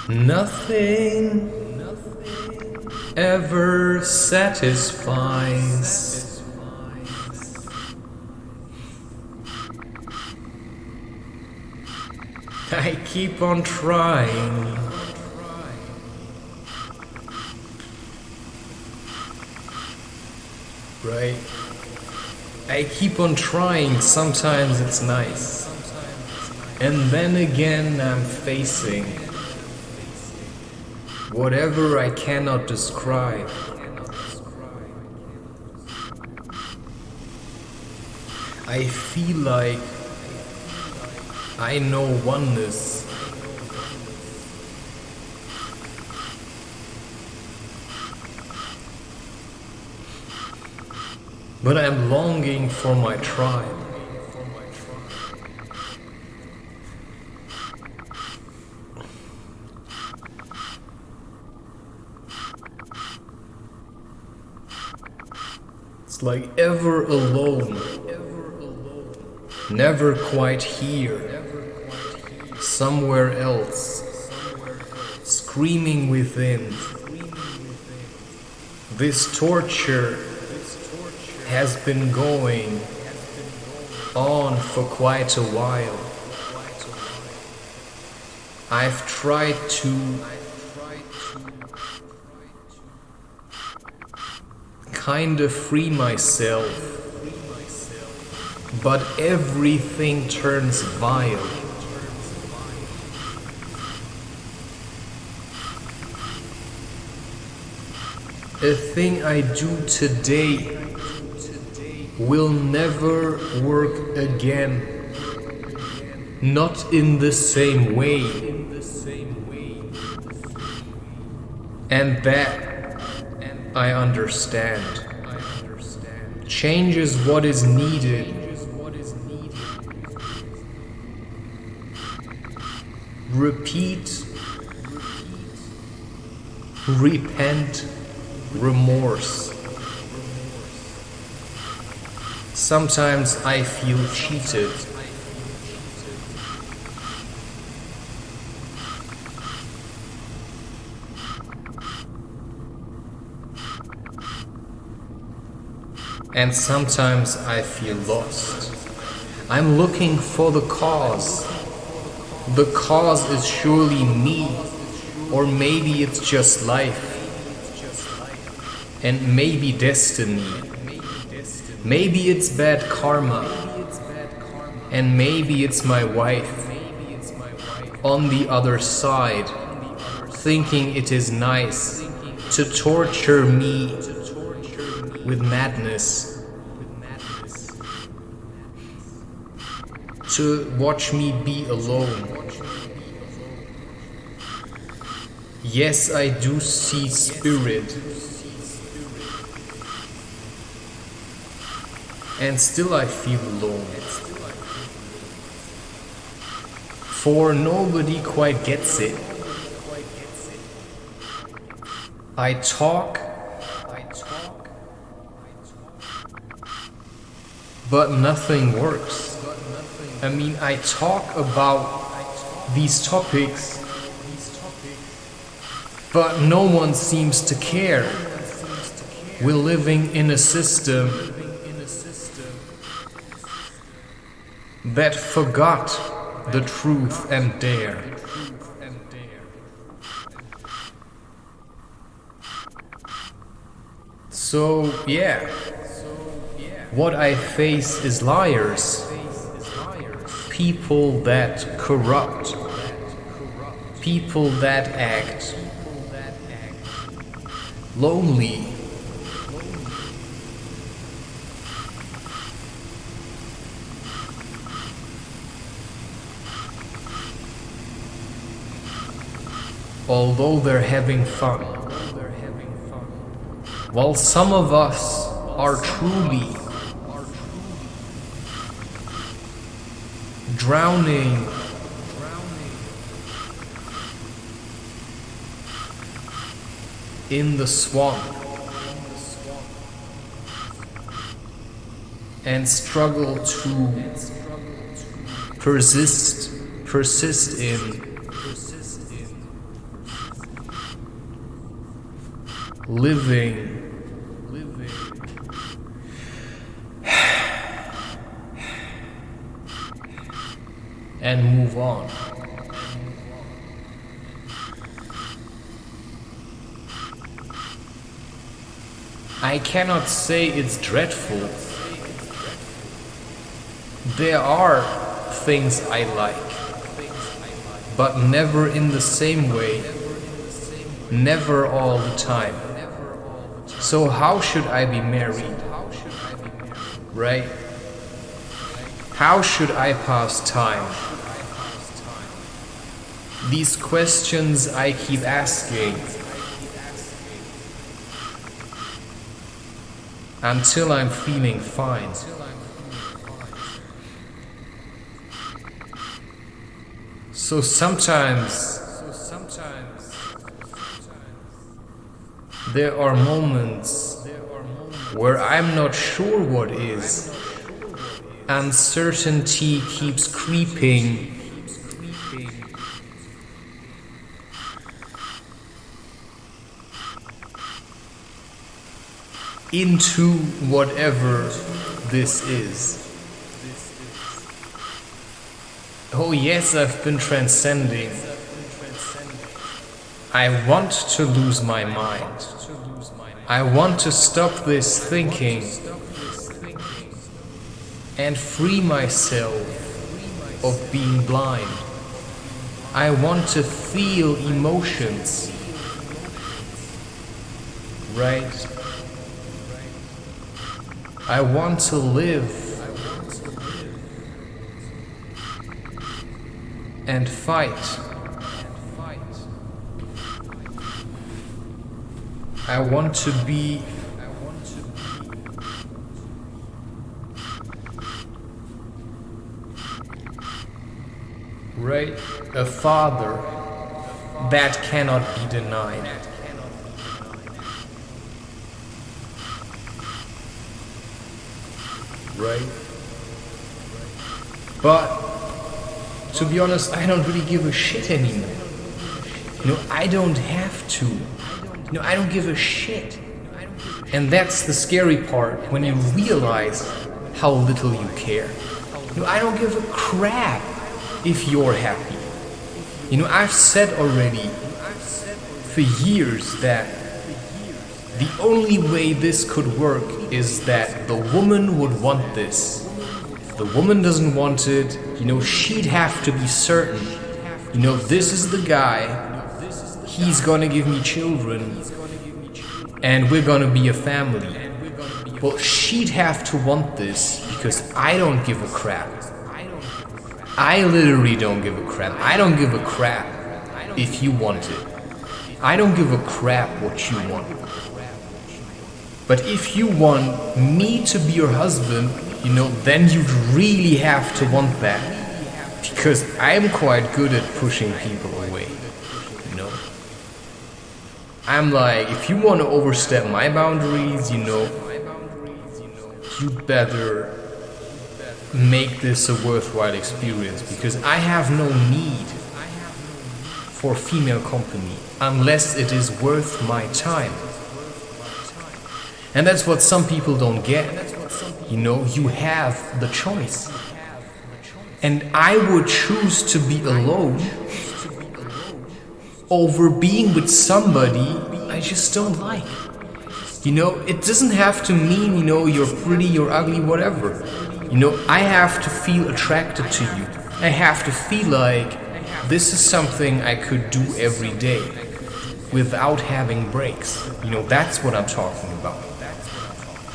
Nothing ever satisfies. I keep on trying. Right? I keep on trying, sometimes it's nice. And then again I'm facing whatever I cannot describe. I feel like I know oneness. But I'm longing for my tribe. It's like ever alone, never quite here, somewhere else, screaming within. This torture has been going on for quite a while. I've tried to kind of free myself, but everything turns vile. A thing I do today will never work again, not in the same way. And that I understand. Change is what is needed. Repeat, repent, remorse. Sometimes I feel cheated. And sometimes I feel lost. I'm looking for the cause. The cause is surely me, or maybe it's just life. And maybe destiny. Maybe it's bad karma. And maybe it's my wife on the other side, thinking it is nice to torture me with madness, to watch me be alone. Yes, I do see spirit. And still I feel alone. For nobody quite gets it. I talk, but nothing works. I mean, I talk about these topics, but no one seems to care. We're living in a system that forgot the truth and dare. So yeah, what I face is liars, people that corrupt, people that act lonely. Although they're having fun. While some of us are truly drowning in the swamp and struggle to persist in living, and move on. I cannot say it's dreadful. There are things I like, but never in the same way, never all the time. So how should I be married? Right? How should I pass time? These questions I keep asking until I'm feeling fine. So sometimes there are moments where I'm not sure what is. Uncertainty keeps creeping. Into whatever this is. Oh yes, I've been transcending. I want to lose my mind. I want to stop this thinking and free myself of being blind. I want to feel emotions. Right? I want to live and fight. I want to be right, a father that cannot be denied. Right? But to be honest, I don't really give a shit anymore. I don't have to. I don't give a shit. And that's the scary part, when you realize how little you care. I don't give a crap if you're happy. I've said already for years that the only way this could work is that the woman would want this. If the woman doesn't want it, she'd have to be certain. This is the guy, he's gonna give me children, and we're gonna be a family. Well, she'd have to want this, because I don't give a crap. I literally don't give a crap. I don't give a crap if you want it. I don't give a crap what you want. But if you want me to be your husband, then you'd really have to want that. Because I'm quite good at pushing people away, I'm like, if you want to overstep my boundaries, you better make this a worthwhile experience. Because I have no need for female company unless it is worth my time. And that's what some people don't get. You have the choice. And I would choose to be alone over being with somebody I just don't like. It doesn't have to mean, you're pretty, you're ugly, whatever. I have to feel attracted to you. I have to feel like this is something I could do every day without having breaks. That's what I'm talking about.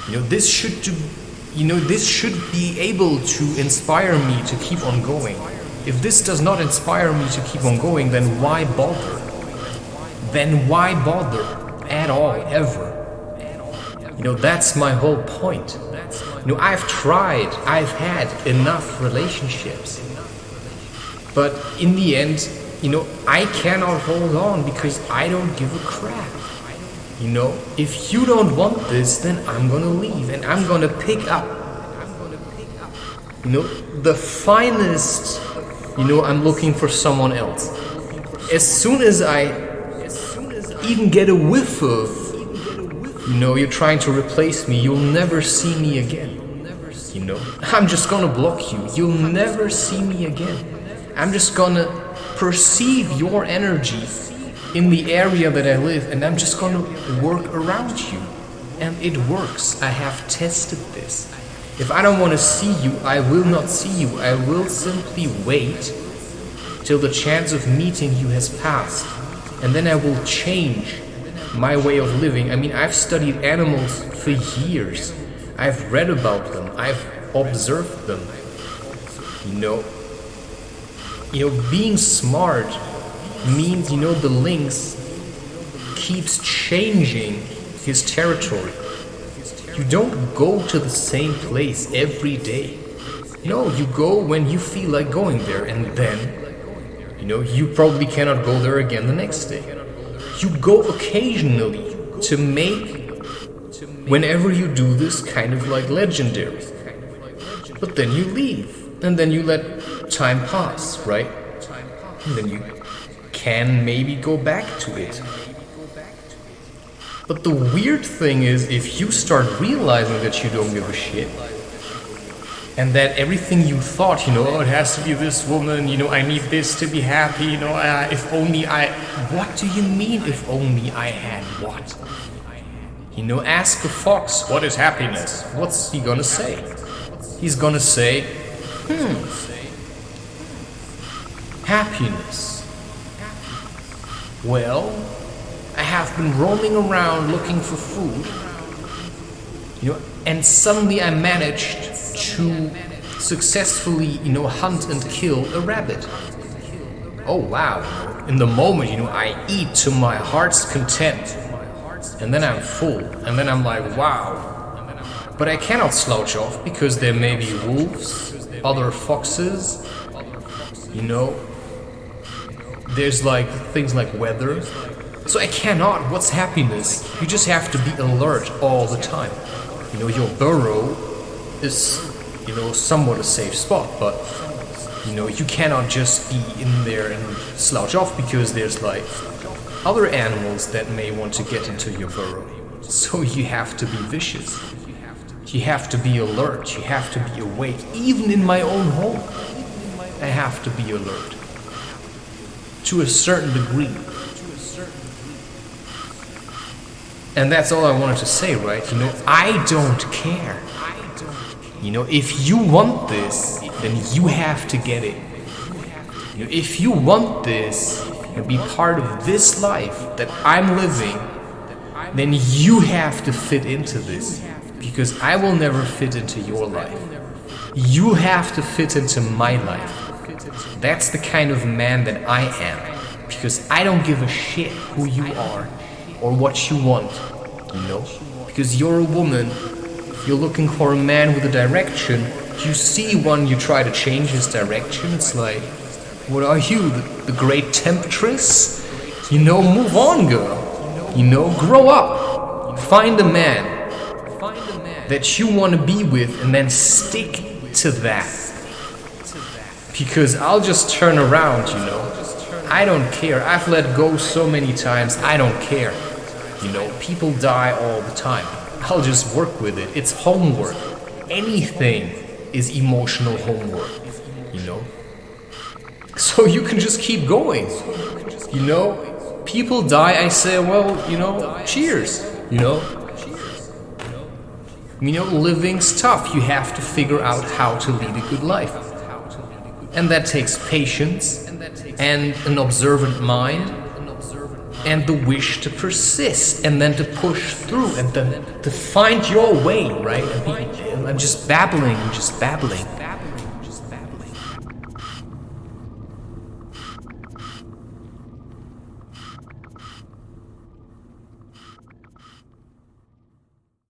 This should be able to inspire me to keep on going. If this does not inspire me to keep on going, then why bother? Then why bother at all, ever? That's my whole point. I've tried, I've had enough relationships. But in the end, I cannot hold on because I don't give a crap. If you don't want this, then I'm gonna leave and I'm gonna pick up, the finest, I'm looking for someone else. As soon as I even get a whiff of You know, you're trying to replace me. You'll never see me again. You know, I'm just gonna block you. You'll never see me again. I'm just gonna perceive your energy in the area that I live, and I'm just gonna work around you. And it works. I have tested this. If I don't want to see you, I will not see you. I will simply wait till the chance of meeting you has passed. And then I will change my way of living. I mean, I've studied animals for years. I've read about them. I've observed them. You know, being smart means, the lynx keeps changing his territory. You don't go to the same place every day. No, you go when you feel like going there, and then, you probably cannot go there again the next day. You go occasionally to make, whenever you do this, kind of like legendary. But then you leave, and then you let time pass, right? And then you can maybe go back to it. But the weird thing is, if you start realizing that you don't give a shit, and that everything you thought, it has to be this woman, I need this to be happy, if only I... What do you mean, if only I had what? Ask a fox, what is happiness? What's he gonna say? He's gonna say, happiness. Well, I have been roaming around looking for food, and suddenly I managed to successfully, hunt and kill a rabbit. Oh wow, in the moment, I eat to my heart's content, and then I'm full, and then I'm like, wow. But I cannot slouch off because there may be wolves, other foxes, there's like things like weather. So I cannot. What's happiness? You just have to be alert all the time. Your burrow is, somewhat a safe spot, but, you cannot just be in there and slouch off because there's like other animals that may want to get into your burrow. So you have to be vicious. You have to be alert. You have to be awake. Even in my own home, I have to be alert. To a certain degree. And that's all I wanted to say, right? I don't care. If you want this, then you have to get it. If you want this and be part of this life that I'm living, then you have to fit into this. Because I will never fit into your life. You have to fit into my life. That's the kind of man that I am. Because I don't give a shit who you are or what you want, Because you're a woman, you're looking for a man with a direction. You see one, you try to change his direction. It's like, what are you, the great temptress? Move on, girl. Grow up. Find a man that you want to be with and then stick to that. Because I'll just turn around, I don't care. I've let go so many times, I don't care. People die all the time. I'll just work with it. It's homework. Anything is emotional homework, So you can just keep going, People die, I say, well, cheers, Living's tough. You have to figure out how to lead a good life. And that takes patience and an observant mind and the wish to persist and then to push through and then to find your way, right? I'm just babbling,